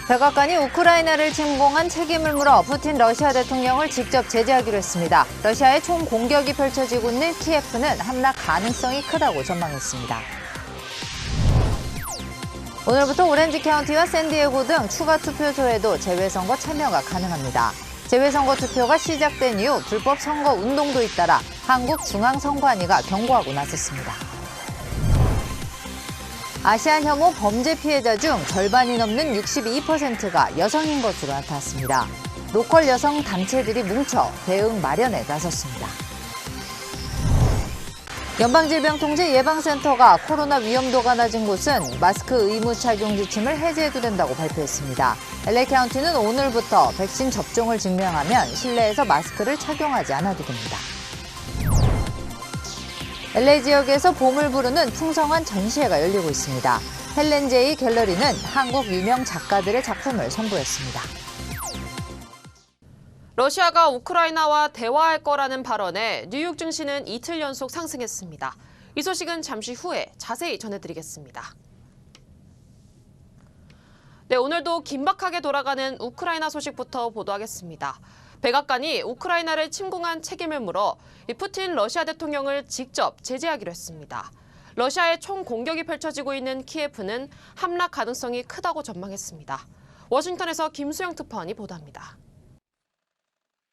백악관이 우크라이나를 침공한 책임을 물어 푸틴 러시아 대통령을 직접 제재하기로 했습니다. 러시아의 총 공격이 펼쳐지고 있는 키예프는 함락 가능성이 크다고 전망했습니다. 오늘부터 오렌지 카운티와 샌디에고 등 추가 투표소에도 재외선거 참여가 가능합니다. 재외선거 투표가 시작된 이후 불법 선거 운동도 잇따라 한국중앙선관위가 경고하고 나섰습니다. 아시안 혐오 범죄 피해자 중 절반이 넘는 62%가 여성인 것으로 나타났습니다. 로컬 여성 단체들이 뭉쳐 대응 마련에 나섰습니다. 연방질병통제예방센터가 코로나 위험도가 낮은 곳은 마스크 의무 착용 지침을 해제해도 된다고 발표했습니다. LA 카운티는 오늘부터 백신 접종을 증명하면 실내에서 마스크를 착용하지 않아도 됩니다. LA 지역에서 봄을 부르는 풍성한 전시회가 열리고 있습니다. 헬렌 제이 갤러리는 한국 유명 작가들의 작품을 선보였습니다. 러시아가 우크라이나와 대화할 거라는 발언에 뉴욕 증시는 이틀 연속 상승했습니다. 이 소식은 잠시 후에 자세히 전해드리겠습니다. 네, 오늘도 긴박하게 돌아가는 우크라이나 소식부터 보도하겠습니다. 백악관이 우크라이나를 침공한 책임을 물어 푸틴 러시아 대통령을 직접 제재하기로 했습니다. 러시아의 총 공격이 펼쳐지고 있는 키예프는 함락 가능성이 크다고 전망했습니다. 워싱턴에서 김수영 특파원이 보도합니다.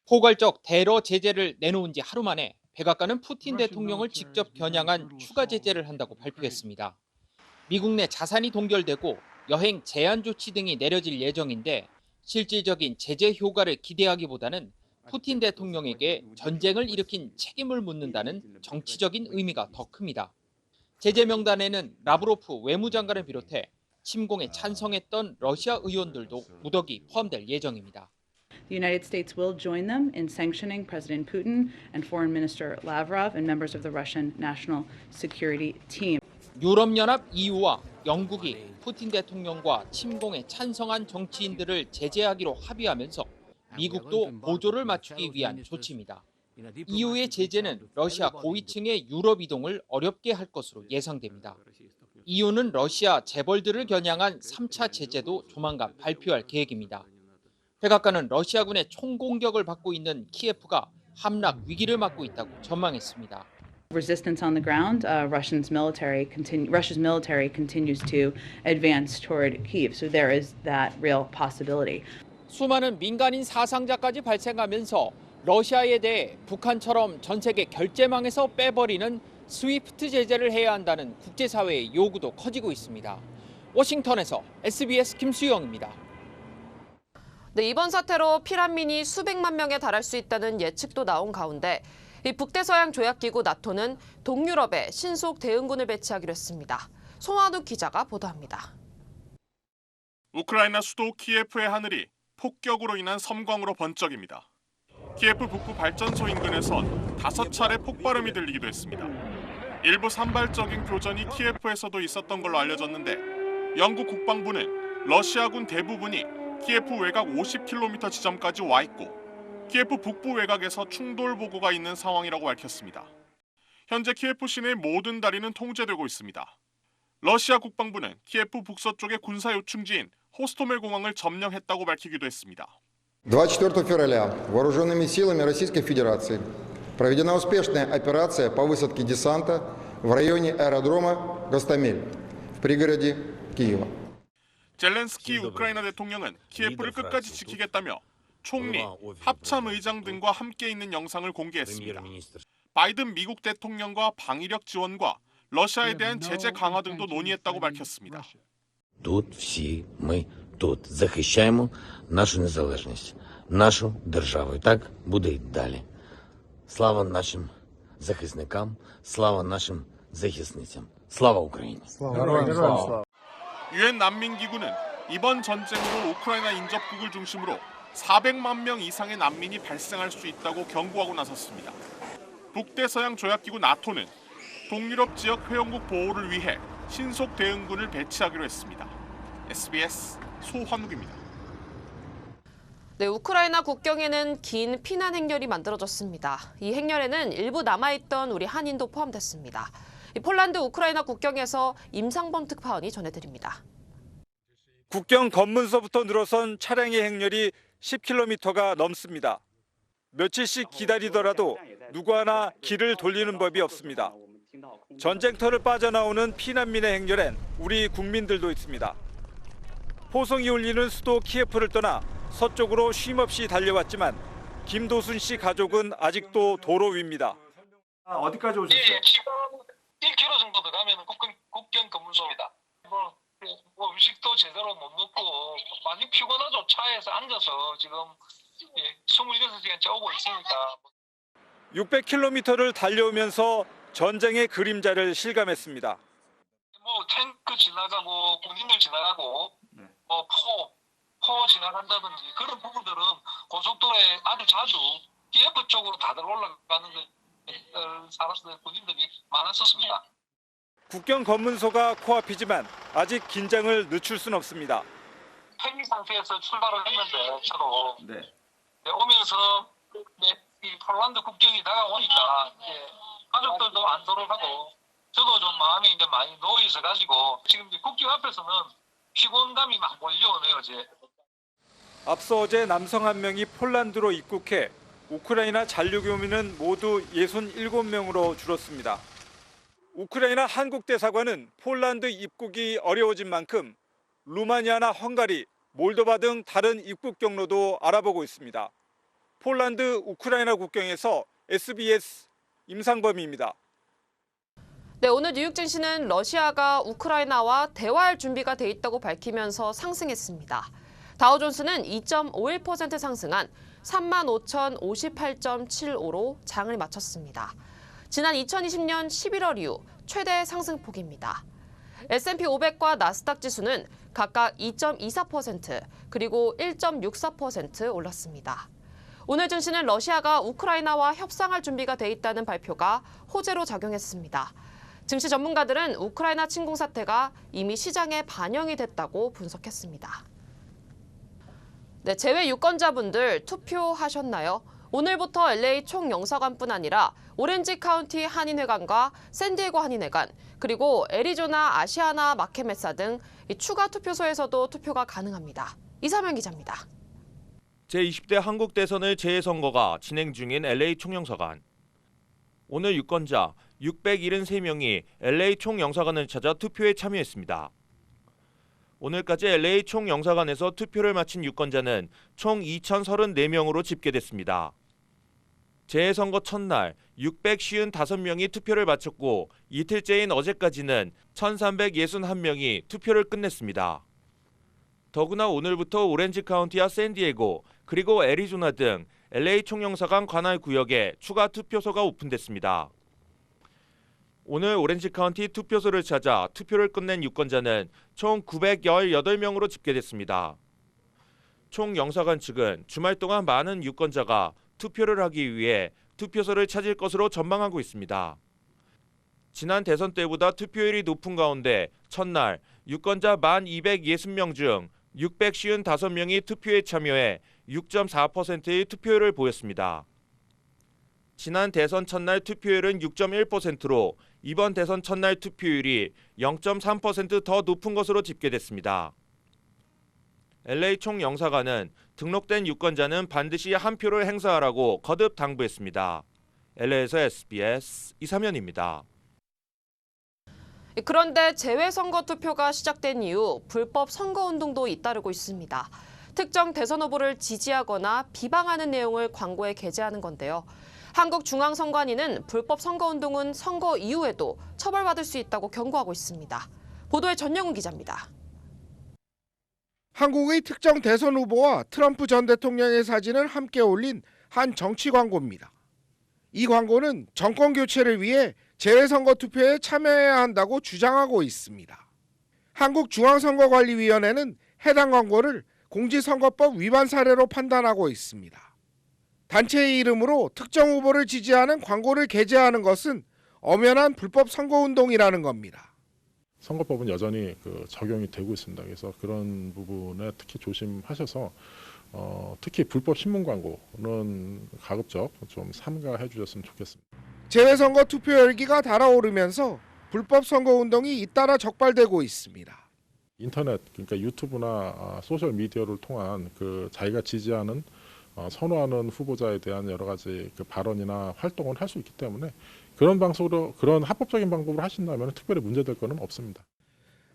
포괄적 대러 제재를 내놓은 지 하루 만에 백악관은 푸틴 대통령을 직접 겨냥한 추가 제재를 한다고 발표했습니다. 미국 내 자산이 동결되고 여행 제한 조치 등이 내려질 예정인데 실질적인 제재 효과를 기대하기보다는 푸틴 대통령에게 전쟁을 일으킨 책임을 묻는다는 정치적인 의미가 더 큽니다. 제재 명단에는 라브로프 외무장관을 비롯해 침공에 찬성했던 러시아 의원들도 무더기 포함될 예정입니다. The United States will join them in sanctioning President Putin and Foreign Minister Lavrov and members of the Russian National Security Team. 유럽연합 EU와 영국이 푸틴 대통령과 침공에 찬성한 정치인들을 제재하기로 합의하면서 미국도 보조를 맞추기 위한 조치입니다. EU의 제재는 러시아 고위층의 유럽 이동을 어렵게 할 것으로 예상됩니다. EU는 러시아 재벌들을 겨냥한 3차 제재도 조만간 발표할 계획입니다. 백악관은 러시아군의 총공격을 받고 있는 키예프가 함락 위기를 맞고 있다고 전망했습니다. Resistance on the ground, Russia's military continues to advance toward Kyiv, so there is that real possibility. 수많은 민간인 사상자까지 발생하면서 러시아에 대해 북한처럼 전 세계 결제망에서 빼버리는 스위프트 제재를 해야 한다는 국제사회의 요구도 커지고 있습니다. 워싱턴에서 SBS 김수영입니다. 네, 이번 사태로 피난민이 수백만 명에 달할 수 있다는 예측도 나온 가운데 이 북대서양 조약기구 나토는 동유럽에 신속 대응군을 배치하기로 했습니다. 송한욱 기자가 보도합니다. 우크라이나 수도 키예프의 하늘이 폭격으로 인한 섬광으로 번쩍입니다. 키예프 북부 발전소 인근에선 5차례 폭발음이 들리기도 했습니다. 일부 산발적인 교전이 키예프에서도 있었던 걸로 알려졌는데 영국 국방부는 러시아군 대부분이 키예프 외곽 50km 지점까지 와 있고 키예프 북부 외곽에서 충돌 보고가 있는 상황이라고 밝혔습니다. 현재 키예프 시내 모든 다리는 통제되고 있습니다. 러시아 국방부는 키예프 북서쪽의 군사 요충지인 호스토멜 공항을 점령했다고 밝히기도 했습니다. 24 февраля вооруженными силами Российской Федерации проведена успешная операция по высадке десанта в районе аэродрома Гостомель в пригороде Киева. 젤렌스키 우크라이나 대통령은 키예프를 끝까지 지키겠다며 총리, 합참 의장 등과 함께 있는 영상을 공개했습니다. 바이든 미국 대통령과 방위력 지원과 러시아에 대한 제재 강화 등도 논의했다고 밝혔습니다. Тут всі ми тут захищаємо нашу незалежність, нашу державу. І так буде й далі. Слава нашим захисникам, слава нашим захисницям. Слава Україні! 유엔 난민기구는 이번 전쟁으로 우크라이나 인접국을 중심으로 400만 명 이상의 난민이 발생할 수 있다고 경고하고 나섰습니다. 북대서양 조약기구 나토는 동유럽 지역 회원국 보호를 위해 신속 대응군을 배치하기로 했습니다. SBS 소환욱입니다. 네, 우크라이나 국경에는 긴 피난 행렬이 만들어졌습니다. 이 행렬에는 일부 남아있던 우리 한인도 포함됐습니다. 폴란드 우크라이나 국경에서 임상범 특파원이 전해드립니다. 국경 검문소부터 늘어선 차량의 행렬이 10km가 넘습니다. 며칠씩 기다리더라도 누구 하나 길을 돌리는 법이 없습니다. 전쟁터를 빠져나오는 피난민의 행렬엔 우리 국민들도 있습니다. 포성이 울리는 수도 키예프를 떠나 서쪽으로 쉼없이 달려왔지만 김도순 씨 가족은 아직도 도로 위입니다. 어디까지 오셨어요? 예, 지금 1km 정도 더 가면 국경 검문소입니다. 뭐 음식도 제대로 못 먹고 많이 피곤하죠. 차에서 앉아서 지금 26시간째 오고 있으니까. 600km를 달려오면서 전쟁의 그림자를 실감했습니다. 뭐 탱크 지나가고 군인들 지나가고 뭐 포 지나간다든지 그런 부분들은 고속도로에 아주 자주 키예프 쪽으로 다들 올라가는 살았을 군인들이 많았었습니다. 국경 검문소가 코앞이지만 아직 긴장을 늦출 순 없습니다. 폐기 상태에서 출발을 했는데 차로 네. 오면서 이 폴란드 국경이 다가오니까 가족들도 안 돌아가고 저도 좀 마음이 이제 많이 놓여 있어 가지고 지금 이제 국경 앞에서는 피곤감이 막 몰려오네요. 이제. 앞서 어제 남성 한 명이 폴란드로 입국해 우크라이나 잔류 교민은 모두 67명으로 줄었습니다. 우크라이나 한국 대사관은 폴란드 입국이 어려워진 만큼 루마니아나 헝가리, 몰도바 등 다른 입국 경로도 알아보고 있습니다. 폴란드 우크라이나 국경에서 SBS 임상범입니다. 네, 오늘 뉴욕 증시는 러시아가 우크라이나와 대화할 준비가 돼 있다고 밝히면서 상승했습니다. 다우존스는 2.51% 상승한 35,058.75로 장을 마쳤습니다. 지난 2020년 11월 이후 최대 상승폭입니다. S&P 500과 나스닥 지수는 각각 2.24% 그리고 1.64% 올랐습니다. 오늘 증시는 러시아가 우크라이나와 협상할 준비가 돼 있다는 발표가 호재로 작용했습니다. 증시 전문가들은 우크라이나 침공 사태가 이미 시장에 반영이 됐다고 분석했습니다. 네, 재외 유권자분들 투표하셨나요? 오늘부터 LA 총영사관뿐 아니라 오렌지 카운티 한인회관과 샌디에고 한인회관, 그리고 애리조나 아시아나 마케메사 등 추가 투표소에서도 투표가 가능합니다. 이사면 기자입니다. 제20대 한국 대선의 재선거가 진행 중인 LA 총영사관. 오늘 유권자 673명이 LA 총영사관을 찾아 투표에 참여했습니다. 오늘까지 LA 총영사관에서 투표를 마친 유권자는 총 2,034명으로 집계됐습니다. 재선거 첫날 655명이 투표를 마쳤고 이틀째인 어제까지는 1,361명이 투표를 끝냈습니다. 더구나 오늘부터 오렌지 카운티와 샌디에고 그리고 애리조나 등 LA 총영사관 관할 구역에 추가 투표소가 오픈됐습니다. 오늘 오렌지 카운티 투표소를 찾아 투표를 끝낸 유권자는 총 918명으로 집계됐습니다. 총영사관 측은 주말 동안 많은 유권자가 투표를 하기 위해 투표소를 찾을 것으로 전망하고 있습니다. 지난 대선 때보다 투표율이 높은 가운데 첫날 유권자 1,260명 중 655명이 투표에 참여해 6.4%의 투표율을 보였습니다. 지난 대선 첫날 투표율은 6.1%로 이번 대선 첫날 투표율이 0.3% 더 높은 것으로 집계됐습니다. LA 총영사관은 등록된 유권자는 반드시 한 표를 행사하라고 거듭 당부했습니다. LA에서 SBS 이사면입니다. 그런데 재외선거 투표가 시작된 이후 불법 선거운동도 잇따르고 있습니다. 특정 대선 후보를 지지하거나 비방하는 내용을 광고에 게재하는 건데요. 한국중앙선관위는 불법 선거운동은 선거 이후에도 처벌받을 수 있다고 경고하고 있습니다. 보도에 전영훈 기자입니다. 한국의 특정 대선 후보와 트럼프 전 대통령의 사진을 함께 올린 한 정치 광고입니다. 이 광고는 정권 교체를 위해 재외선거 투표에 참여해야 한다고 주장하고 있습니다. 한국중앙선거관리위원회는 해당 광고를 공직선거법 위반 사례로 판단하고 있습니다. 단체의 이름으로 특정 후보를 지지하는 광고를 게재하는 것은 엄연한 불법 선거운동이라는 겁니다. 선거법은 여전히 적용이 되고 있습니다. 그래서 그런 부분에 특히 조심하셔서 특히 불법 신문 광고는 가급적 좀 삼가해 주셨으면 좋겠습니다. 재외선거 투표 열기가 달아오르면서 불법 선거운동이 잇따라 적발되고 있습니다. 인터넷 그러니까 유튜브나 소셜 미디어를 통한 그 자기가 지지하는 선호하는 후보자에 대한 여러 가지 그 발언이나 활동을 할 수 있기 때문에 그런 방식으로 그런 합법적인 방법으로 하신다면 특별히 문제될 거는 없습니다.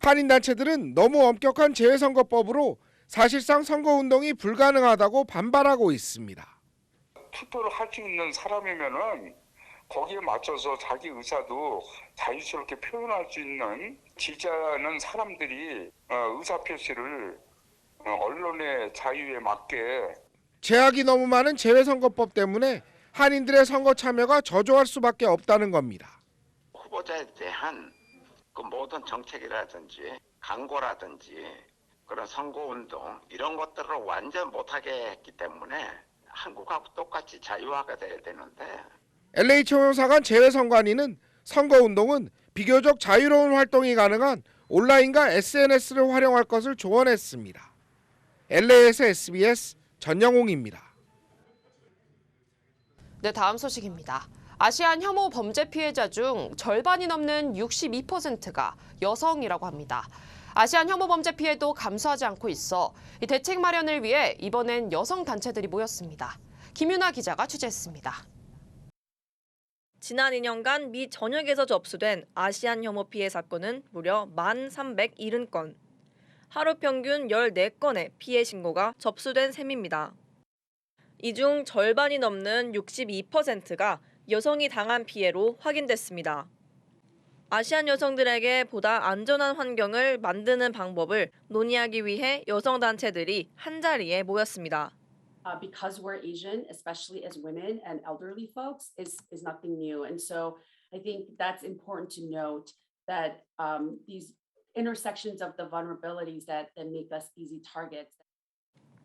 한인단체들은 너무 엄격한 재외선거법으로 사실상 선거운동이 불가능하다고 반발하고 있습니다. 투표를 할 수 있는 사람이면은 거기에 맞춰서 자기 의사도 자유스럽게 표현할 수 있는 지지하는 사람들이 의사표시를 언론의 자유에 맞게 제약이 너무 많은 재외선거법 때문에 한인들의 선거 참여가 저조할 수밖에 없다는 겁니다. 후보자에 대한 그 모든 정책이라든지 광고라든지 그런 선거운동 이런 것들을 완전 못하게 했기 때문에 한국하고 똑같이 자유화가 돼야 되는데 LA 총영사관 재외선관위는 선거운동은 비교적 자유로운 활동이 가능한 온라인과 SNS를 활용할 것을 조언했습니다. LA에서 SBS 전영웅입니다. 네, 다음 소식입니다. 아시안 혐오 범죄 피해자 중 절반이 넘는 62%가 여성이라고 합니다. 아시안 혐오 범죄 피해도 감소하지 않고 있어 이 대책 마련을 위해 이번엔 여성 단체들이 모였습니다. 김윤아 기자가 취재했습니다. 지난 2년간 미 전역에서 접수된 아시안 혐오 피해 사건은 무려 1,370건. 하루 평균 14건의 피해 신고가 접수된 셈입니다. 이 중 절반이 넘는 62%가 여성이 당한 피해로 확인됐습니다. 아시안 여성들에게 보다 안전한 환경을 만드는 방법을 논의하기 위해 여성단체들이 한자리에 모였습니다. Because we're Asian, especially as women and elderly folks, is nothing new. And so I think that's important to note that these intersections of the vulnerabilities that make us easy targets.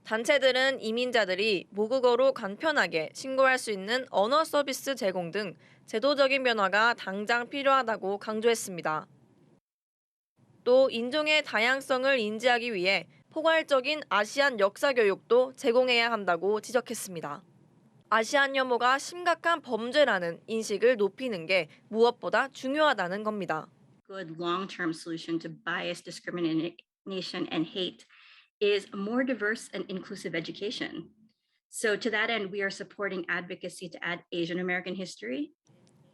단체들은 이민자들이 모국어로 간편하게 신고할 수 있는 언어 서비스 제공 등 제도적인 변화가 당장 필요하다고 강조했습니다. 또 인종의 다양성을 인지하기 위해 포괄적인 아시안 역사 교육도 제공해야 한다고 지적했습니다. 아시안 혐오가 심각한 범죄라는 인식을 높이는 게 무엇보다 중요하다는 겁니다. Good long-term solution to bias, discrimination, and hate is a more diverse and inclusive education. So to that end, we are supporting advocacy to add Asian American history.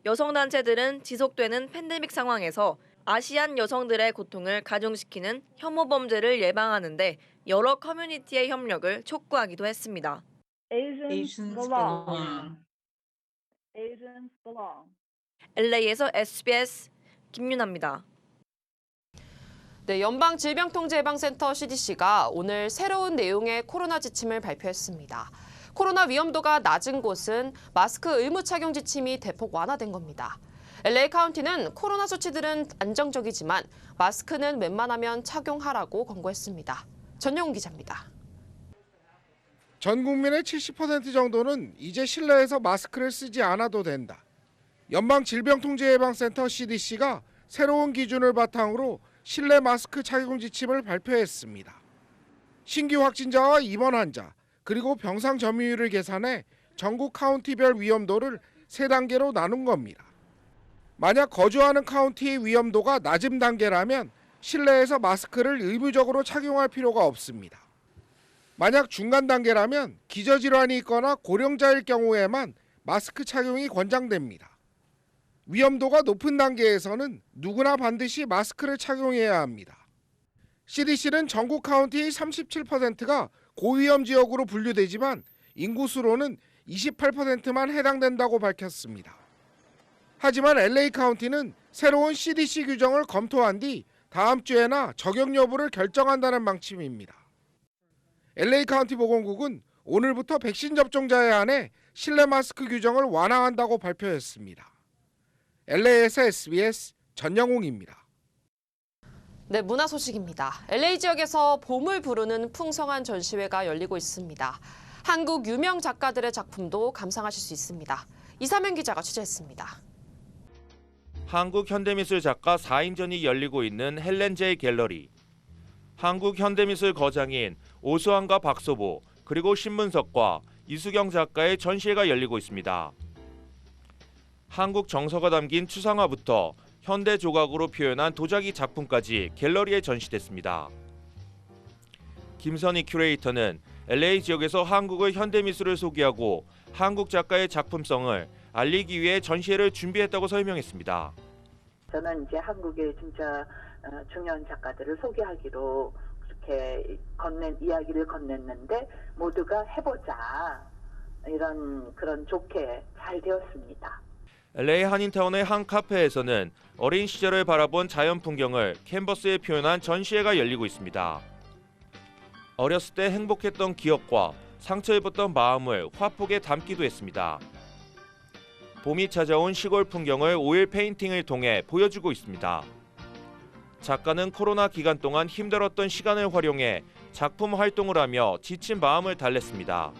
여성단체들은 지속되는 팬데믹 상황에서 아시안 여성들의 고통을 가중시키는 혐오 범죄를 예방하는 데 여러 커뮤니티의 협력을 촉구하기도 했습니다. Asians belong. Asians belong. LA에서 SBS 김윤아입니다. 네, 연방질병통제예방센터 CDC가 오늘 새로운 내용의 코로나 지침을 발표했습니다. 코로나 위험도가 낮은 곳은 마스크 의무 착용 지침이 대폭 완화된 겁니다. LA 카운티는 코로나 수치들은 안정적이지만 마스크는 웬만하면 착용하라고 권고했습니다. 전영훈 기자입니다. 전 국민의 70% 정도는 이제 실내에서 마스크를 쓰지 않아도 된다. 연방질병통제예방센터 CDC가 새로운 기준을 바탕으로 실내 마스크 착용 지침을 발표했습니다. 신규 확진자와 입원 환자, 그리고 병상 점유율을 계산해 전국 카운티별 위험도를 3단계로 나눈 겁니다. 만약 거주하는 카운티의 위험도가 낮은 단계라면 실내에서 마스크를 의무적으로 착용할 필요가 없습니다. 만약 중간 단계라면 기저질환이 있거나 고령자일 경우에만 마스크 착용이 권장됩니다. 위험도가 높은 단계에서는 누구나 반드시 마스크를 착용해야 합니다. CDC는 전국 카운티의 37%가 고위험 지역으로 분류되지만 인구수로는 28%만 해당된다고 밝혔습니다. 하지만 LA 카운티는 새로운 CDC 규정을 검토한 뒤 다음 주에나 적용 여부를 결정한다는 방침입니다. LA 카운티 보건국은 오늘부터 백신 접종자에 한해 실내 마스크 규정을 완화한다고 발표했습니다. LA에서 SBS 전영웅입니다. 네, 문화 소식입니다. LA 지역에서 봄을 부르는 풍성한 전시회가 열리고 있습니다. 한국 유명 작가들의 작품도 감상하실 수 있습니다. 이사명 기자가 취재했습니다. 한국 현대미술 작가 4인전이 열리고 있는 헬렌 제이 갤러리. 한국 현대미술 거장인 오수환과 박소보, 그리고 신문석과 이수경 작가의 전시회가 열리고 있습니다. 한국 정서가 담긴 추상화부터 현대 조각으로 표현한 도자기 작품까지 갤러리에 전시됐습니다. 김선희 큐레이터는 LA 지역에서 한국의 현대미술을 소개하고 한국 작가의 작품성을 알리기 위해 전시회를 준비했다고 설명했습니다. 저는 이제 한국의 진짜 중요한 작가들을 소개하기로 그렇게 이야기를 건넸는데 모두가 해보자 그런 좋게 잘 되었습니다. LA 한인타운의 한 카페에서는 어린 시절을 바라본 자연 풍경을 캔버스에 표현한 전시회가 열리고 있습니다. 어렸을 때 행복했던 기억과 상처 입었던 마음을 화폭에 담기도 했습니다. 봄이 찾아온 시골 풍경을 오일 페인팅을 통해 보여주고 있습니다. 작가는 코로나 기간 동안 힘들었던 시간을 활용해 작품 활동을 하며 지친 마음을 달랬습니다.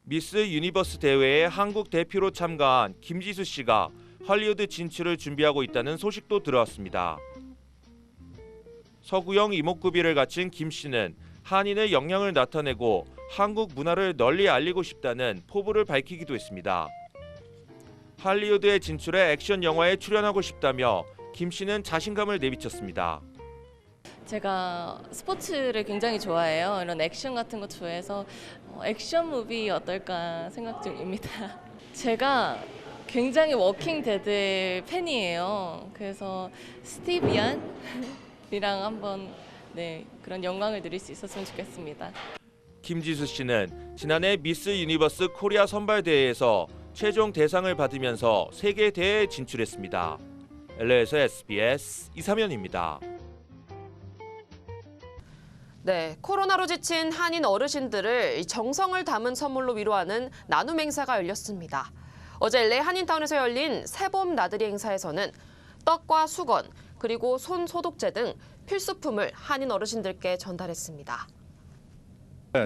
미스 유니버스 대회에 한국 대표로 참가한 김지수 씨가 할리우드 진출을 준비하고 있다는 소식도 들어왔습니다. 서구형 이목구비를 갖춘 김 씨는 한인의 역량을 나타내고 한국 문화를 널리 알리고 싶다는 포부를 밝히기도 했습니다. 할리우드에 진출해 액션 영화에 출연하고 싶다며 김 씨는 자신감을 내비쳤습니다. 제가 스포츠를 굉장히 좋아해요. 이런 액션 같은 거 좋아해서 액션 무비 어떨까 생각 중입니다. 제가 굉장히 워킹 데드의 팬이에요. 그래서 스티브 얀이랑 한번 그런 영광을 누릴 수 있었으면 좋겠습니다. 김지수 씨는 지난해 미스 유니버스 코리아 선발대회에서 최종 대상을 받으면서 세계 대회에 진출했습니다. LA에서 SBS 이사면입니다. 네, 코로나로 지친 한인 어르신들을 정성을 담은 선물로 위로하는 나눔 행사가 열렸습니다. 어제 LA 한인타운에서 열린 새봄 나들이 행사에서는 떡과 수건, 그리고 손 소독제 등 필수품을 한인 어르신들께 전달했습니다.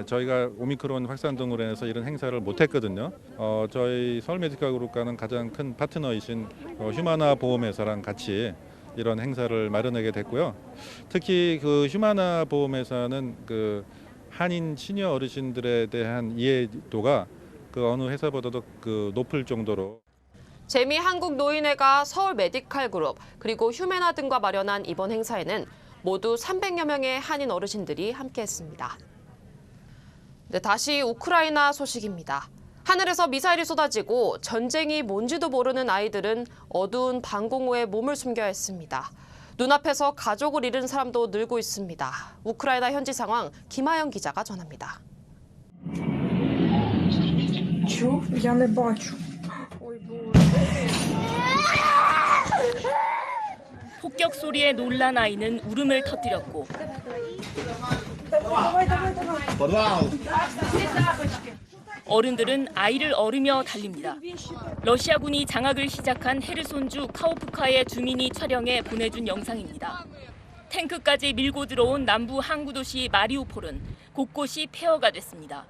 저희가 오미크론 확산 등으로 인해서 이런 행사를 못했거든요. 저희 서울메디컬그룹과는 가장 큰 파트너이신 휴마나 보험회사랑 같이 이런 행사를 마련하게 됐고요. 특히 그 휴마나 보험회사는 그 한인 시니어 어르신들에 대한 이해도가 그 어느 회사보다도 그 높을 정도로. 재미 한국노인회가 서울 메디칼 그룹 그리고 휴메나 등과 마련한 이번 행사에는 모두 300여 명의 한인 어르신들이 함께했습니다. 네, 다시 우크라이나 소식입니다. 하늘에서 미사일이 쏟아지고 전쟁이 뭔지도 모르는 아이들은 어두운 방공호에 몸을 숨겨야 했습니다. 눈앞에서 가족을 잃은 사람도 늘고 있습니다. 우크라이나 현지 상황 김하영 기자가 전합니다. 폭격 소리에 놀란 아이는 울음을 터뜨렸고 어른들은 아이를 어르며 달립니다. 러시아군이 장악을 시작한 헤르손주 카오프카의 주민이 촬영해 보내준 영상입니다. 탱크까지 밀고 들어온 남부 항구 도시 마리우폴은 곳곳이 폐허가 됐습니다.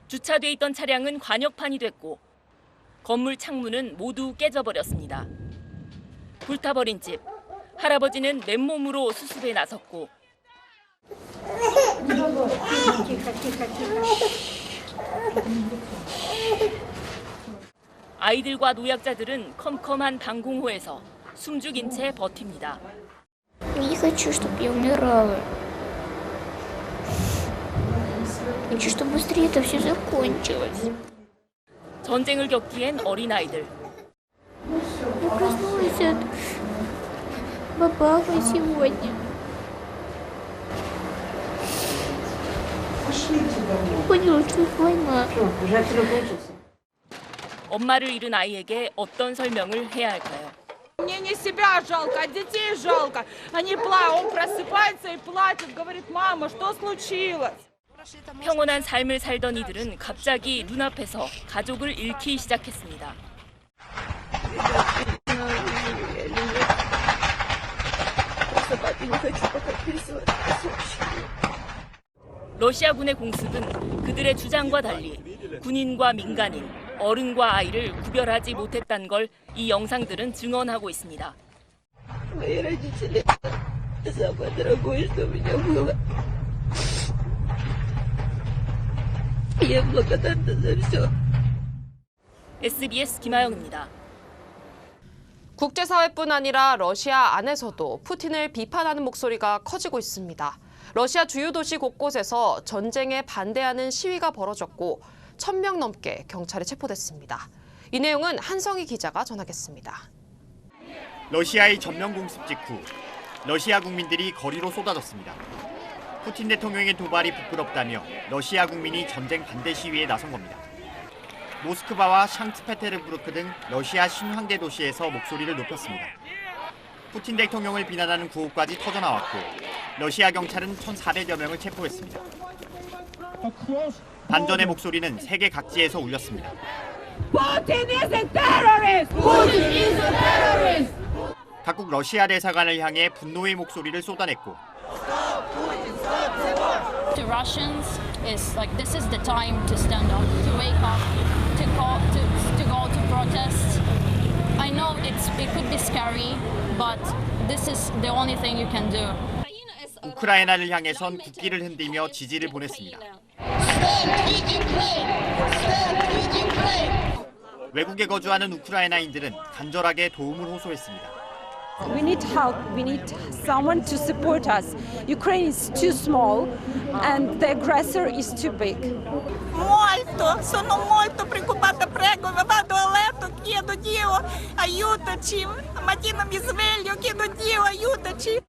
주차돼 있던 차량은 관역판이 됐고 건물 창문은 모두 깨져버렸습니다. 불타버린 집, 할아버지는 맨몸으로 수습에 나섰고 아이들과 노약자들은 컴컴한 방공호에서 숨죽인 채 버팁니다. Не хочу, чтобы я умирала. Хочу, чтобы быстрее это все закончилось. 전쟁을 겪기엔 어린아이들. Я проснулась от бабахи сегодня. Я поняла, что это война. 엄마를 잃은 아이에게 어떤 설명을 해야 할까요? Мне не себя жалко, а детей жалко. Они плачут, он просыпается и плачет, говорит: "Мама, что случилось?" 평온한 삶을 살던 이들은 갑자기 눈앞에서 가족을 잃기 시작했습니다. 러시아군의 공습은 그들의 주장과 달리 군인과 민간인, 어른과 아이를 구별하지 못했다는 걸 이 영상들은 증언하고 있습니다. SBS 김하영입니다. 국제사회뿐 아니라 러시아 안에서도 푸틴을 비판하는 목소리가 커지고 있습니다. 러시아 주요 도시 곳곳에서 전쟁에 반대하는 시위가 벌어졌고 1,000명 넘게 경찰에 체포됐습니다. 이 내용은 한성희 기자가 전하겠습니다. 러시아의 전면 공습 직후 러시아 국민들이 거리로 쏟아졌습니다. 푸틴 대통령의 도발이 부끄럽다며 러시아 국민이 전쟁 반대 시위에 나선 겁니다. 모스크바와 샹트페테르부르크 등 러시아 신황대 도시에서 목소리를 높였습니다. 푸틴 대통령을 비난하는 구호까지 터져나왔고 러시아 경찰은 1,400여 명을 체포했습니다. 반전의 목소리는 세계 각지에서 울렸습니다. Putin is a terrorist! Putin is a terrorist! 각국 러시아 대사관을 향해 분노의 목소리를 쏟아냈고 To Russians is like this is the time to stand up, to wake up, to go to protest. I know it could be scary, but this is the only thing you can do. 우크라이나를 향해선 국기를 흔들며 지지를 보냈습니다. 외국에 거주하는 우크라이나인들은 간절하게 도움을 호소했습니다. We need help. We need someone to support us. Ukraine is too small and the aggressor is too big. Sono molto preoccupata, prego, vado a letto, chiedo Dio, aiutaci. Mattina mi sveglio, chiedo Dio, aiutaci.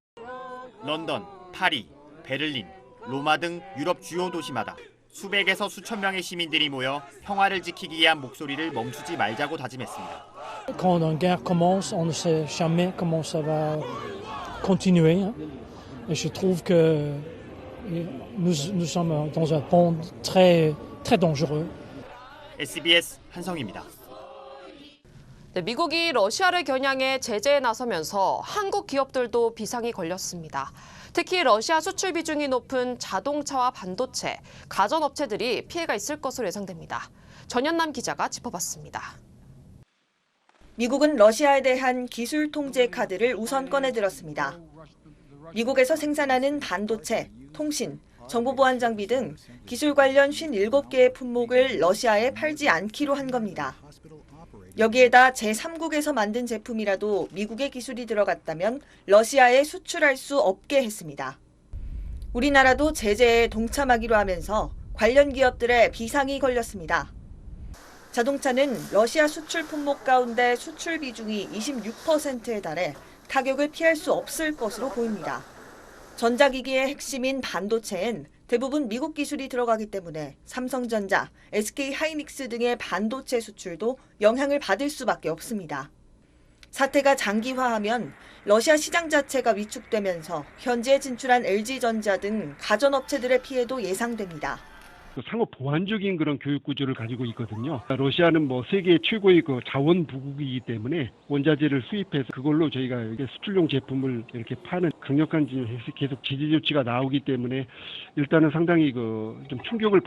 런던, 파리, 베를린, 로마 등 유럽 주요 도시마다 수백에서 수천 명의 시민들이 모여 평화를 지키기 위한 목소리를 멈추지 말자고 다짐했습니다. Quand une guerre commence, on ne sait jamais comment ça va continuer. Et je trouve que nous sommes dans un pont très dangereux. SBS 한성희입니다. 네, 미국이 러시아를 겨냥해 제재에 나서면서 한국 기업들도 비상이 걸렸습니다. 특히 러시아 수출 비중이 높은 자동차와 반도체, 가전업체들이 피해가 있을 것으로 예상됩니다. 전현남 기자가 짚어봤습니다. 미국은 러시아에 대한 기술 통제 카드를 우선권에 들었습니다. 미국에서 생산하는 반도체, 통신, 정보보안 장비 등 기술 관련 57개의 품목을 러시아에 팔지 않기로 한 겁니다. 여기에다 제3국에서 만든 제품이라도 미국의 기술이 들어갔다면 러시아에 수출할 수 없게 했습니다. 우리나라도 제재에 동참하기로 하면서 관련 기업들의 비상이 걸렸습니다. 자동차는 러시아 수출 품목 가운데 수출 비중이 26%에 달해 타격을 피할 수 없을 것으로 보입니다. 전자기기의 핵심인 반도체엔 대부분 미국 기술이 들어가기 때문에 삼성전자, SK하이닉스 등의 반도체 수출도 영향을 받을 수밖에 없습니다. 사태가 장기화하면 러시아 시장 자체가 위축되면서 현지에 진출한 LG전자 등 가전업체들의 피해도 예상됩니다. 상호 보완적인 그런 교육 구조를 가지고 있거든요. 러시아는 세계 최고의 자원 부국이기 때문에 원자재를 수입해서 그걸로 저희가 수출용 제품을 이렇게 파는 강력한 계속 제재 조치가 나오기 때문에 일단은 상당히 좀 충격을.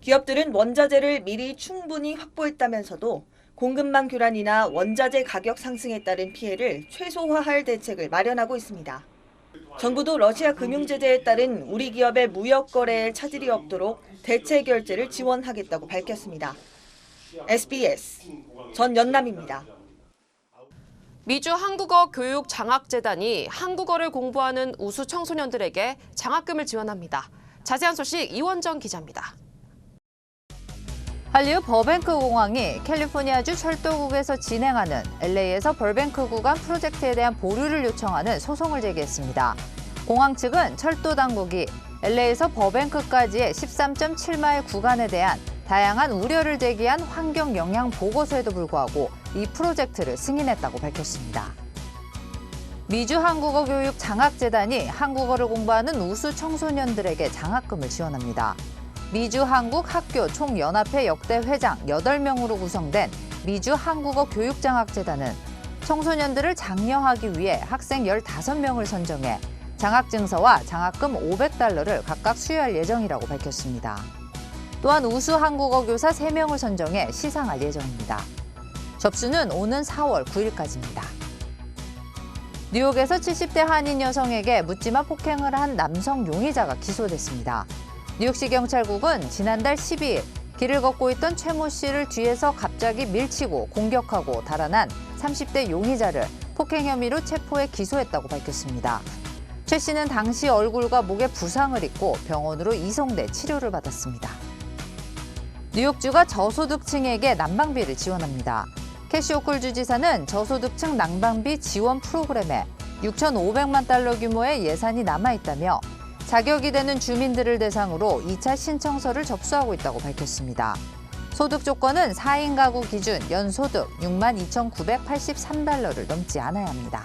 기업들은 원자재를 미리 충분히 확보했다면서도 공급망 교란이나 원자재 가격 상승에 따른 피해를 최소화할 대책을 마련하고 있습니다. 정부도 러시아 금융 제재에 따른 우리 기업의 무역 거래에 차질이 없도록 대체 결제를 지원하겠다고 밝혔습니다. SBS 전연남입니다. 미주 한국어 교육 장학재단이 한국어를 공부하는 우수 청소년들에게 장학금을 지원합니다. 자세한 소식 이원정 기자입니다. 할리우드 버뱅크 공항이 캘리포니아주 철도국에서 진행하는 LA에서 벌뱅크 구간 프로젝트에 대한 보류를 요청하는 소송을 제기했습니다. 공항 측은 철도 당국이 LA에서 버뱅크까지의 13.7마일 구간에 대한 다양한 우려를 제기한 환경 영향 보고서에도 불구하고 이 프로젝트를 승인했다고 밝혔습니다. 미주 한국어 교육 장학재단이 한국어를 공부하는 우수 청소년들에게 장학금을 지원합니다. 미주 한국 학교 총연합회 역대 회장 8명으로 구성된 미주 한국어 교육장학재단은 청소년들을 장려하기 위해 학생 15명을 선정해 장학증서와 장학금 $500를 각각 수여할 예정이라고 밝혔습니다. 또한 우수 한국어 교사 3명을 선정해 시상할 예정입니다. 접수는 오는 4월 9일까지입니다. 뉴욕에서 70대 한인 여성에게 묻지마 폭행을 한 남성 용의자가 기소됐습니다. 뉴욕시 경찰국은 지난달 12일 길을 걷고 있던 최 모 씨를 뒤에서 갑자기 밀치고 공격하고 달아난 30대 용의자를 폭행 혐의로 체포해 기소했다고 밝혔습니다. 최 씨는 당시 얼굴과 목에 부상을 입고 병원으로 이송돼 치료를 받았습니다. 뉴욕주가 저소득층에게 난방비를 지원합니다. 캐시 호쿨 주지사는 저소득층 난방비 지원 프로그램에 6,500만 달러 규모의 예산이 남아있다며 자격이 되는 주민들을 대상으로 2차 신청서를 접수하고 있다고 밝혔습니다. 소득 조건은 4인 가구 기준 연소득 62,983달러를 넘지 않아야 합니다.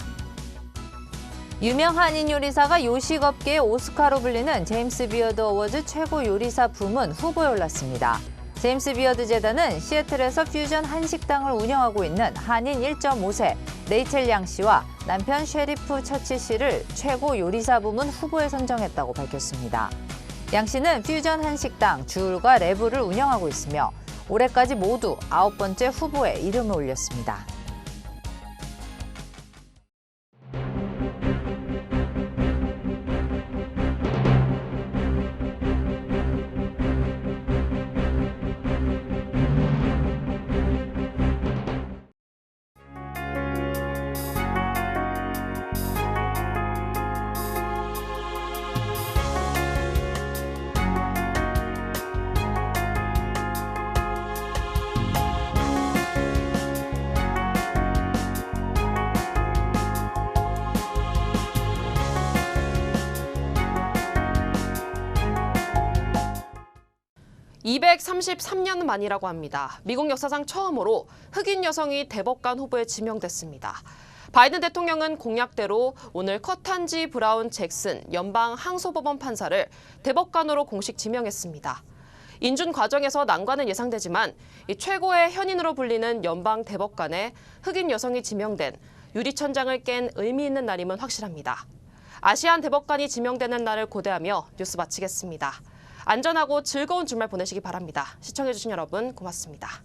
유명 한인 요리사가 요식업계의 오스카로 불리는 제임스 비어드 어워즈 최고 요리사 부문 후보에 올랐습니다. 제임스 비어드 재단은 시애틀에서 퓨전 한식당을 운영하고 있는 한인 1.5세 레이첼 양 씨와 남편 셰리프 처치 씨를 최고 요리사 부문 후보에 선정했다고 밝혔습니다. 양 씨는 퓨전 한식당 주울과 레브를 운영하고 있으며 올해까지 모두 9번째 후보에 이름을 올렸습니다. (233년) 만이라고 합니다. 미국 역사상 처음으로 흑인 여성이 대법관 후보에 지명됐습니다. 바이든 대통령은 공약대로 오늘 커탄지 브라운 잭슨 연방 항소법원 판사를 대법관으로 공식 지명했습니다. 인준 과정에서 난관은 예상되지만 이 최고의 현인으로 불리는 연방 대법관에 흑인 여성이 지명된 유리천장을 깬 의미 있는 날임은 확실합니다. 아시안 대법관이 지명되는 날을 고대하며 뉴스 마치겠습니다. 안전하고 즐거운 주말 보내시기 바랍니다. 시청해주신 여러분 고맙습니다.